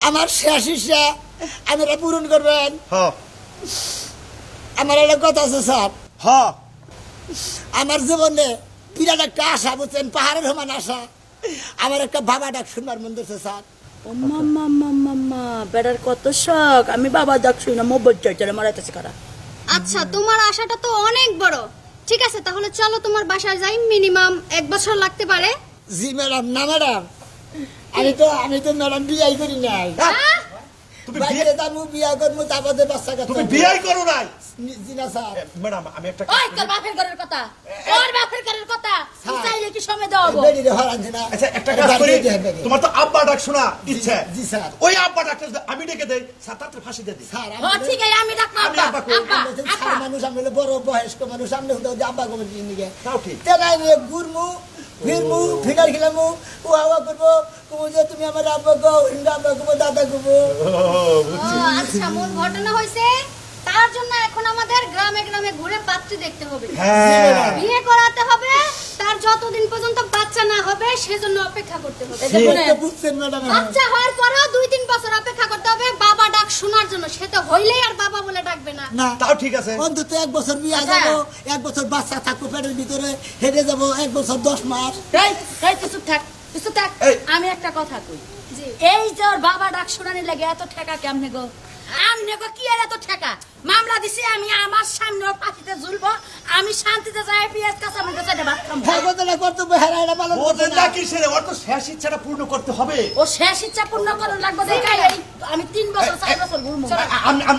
আমার শেষ ইচ্ছা আপনারা পূরণ করবেন। হ্যাঁ আমার একটা কথা আছে স্যার, হ্যাঁ আমার জীবনে বিরাট একটা আশা, বুঝছেন, পাহাড়ের সমান আশা। আমার একটা বাবা ডাক শুনবার মন ধরছে স্যার। ও মাম্মা মাম্মা মা বেড়ার কত শখ, আমি বাবা ডাক শুই না মোবাইল চার্জারে মারাইতেছে কারা। আচ্ছা, তোমার আশাটা তো অনেক বড়। ঠিক আছে, তাহলে চলো তোমার বাসায় যাই। মিনিমাম 1 বছর লাগতে পারে। জি ম্যাডাম। না ম্যাডাম, আমি তো ম্যাডাম বিয়াই করি নাই। হ্যাঁ? তুমি বাইরে যাবো, বিয়া করবো, তারপরে বাচ্চা কাচ্চা তুমি হবো। বিয়ে করো নাই জি না স্যার। ম্যাডাম আমি একটা ওই তোর বাপের ঘরের কথা, ওর বাপের ঘরের কথা, তুই চাইলে কি সময় দেওয়া হবো? বেরিয়ে হরান না। আচ্ছা একটা কাজ করি, তোমার তো আব্বা ডাক শোনা ইচ্ছে। জি স্যার। ওই আব্বা ডাকটা যদি আমি ডেকে দেই স্যার তাড়াতাড়ি ফাঁসি দিয়ে দিই। স্যার ও ঠিক আছে, আমি ডাকবো আমি আব্বা আব্বা কই? আব্বা স্যার আব্বা। মানুষ, আমি বড় বয়স্ক মানুষ, সামনে আব্বা কবে নিয়ে তাও ঠিক। তেনাই নিয়ে ঘুরমু ফিরমু, ফিগার খেলামু, ও হাওয়া করবো, কবো যে তুমি আমার আব্বা গো, হিন্দা আব্বা কবো, দাদা কবো। আচ্ছা, মূল ঘটনা হয়েছে তার জন্য এখন আমাদের গ্রামে গ্রামে ঘুরে পাত্রী দেখতে হবে, হ্যাঁ বিয়ে করাতে হবে। তার যতদিন পর্যন্ত বাচ্চা না হবে সেজন্য অপেক্ষা করতে হবে। এই যে শুনেন, বুঝছেন ম্যাডাম? বাচ্চা হওয়ার পরেও 2-3 বছর অপেক্ষা করতে হবে বাবা ডাক শোনার জন্য। সে তো হইলেই আর বাবা বলে ডাকবে না। না, তাও ঠিক আছে। অন্তত 1 বছর বিয়া আচ্ছা। যাবো, 1 বছর বাচ্চা থাকবো পেটের ভিতরে, হেঁটে যাবো 1 বছর 10 মাস। এই এই তুই চুপ থাক, তুই চুপ থাক। এই। আমি একটা কথা কই, জি। এই যে ওর বাবা ডাক শোনানি লাগে এত ঠেকা কেমনে গো? আমনে গো কি আর এত ঠেকা? মামলা দিছি আমি, আমার সামনে ওর পাখিতে ঝুলবো, আমি শান্তিতে যাই পেঁয়াজ কাঁচা মরিচ চাইতে ভাত খাবো। হ্যাঁ, কথাটা কর্তব্য হেরাইরা পালন করছে ওদের না। না কিসের, ওর তো শেষ ইচ্ছাটা পূর্ণ করতে হবে। ও শেষ ইচ্ছা পূর্ণ করার লাগবে দেখাই। আমি 3 বছর 4 বছর ঘুরবো।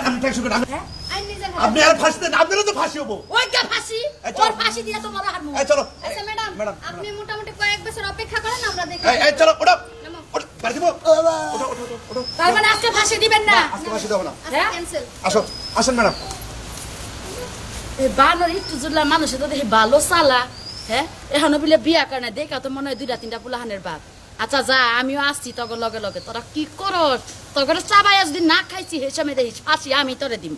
আমি টেনশন করি না। হ্যাঁ? আইন নিজের আপনি হাতে। আর ফাঁসি দেন, আপনারও তো ফাঁসি হবো। ওই কা ফাঁসি, এই চলো। ওর ফাঁসি দিয়ে তো মরা হারমু। এই চলো আচ্ছা ম্যাডাম, ম্যাডাম, আপনি মোটামুটি কয়েক বছর অপেক্ষা করেন, আমরা দেখি। এই চলো ওটা নামো। ওটা বাড়ি দিব। ও বাবা। ওটা ওটা ওটা, ওটা তার মানে আজকে ফাঁসি দিবেন না? আজকে ফাঁসি দেবো না। আচ্ছা, হ্যাঁ? ক্যান্সেল। আসো আসেন ম্যাডাম। এই বানর একটু জুড়লা মানুষের তো দেখি ভালো চালা। হ্যাঁ, এখনো বলে বিয়া করে না, দেখা তো মনে হয় 2-3টা পুলাহানের বাপ। আচ্ছা যা, আমিও আসছি তখন লগে লগে। তোরা কি করস? তখন চাবাই যদি না খাইছি হে সময় দেখিস ফাঁসি আমি তোরে দিব।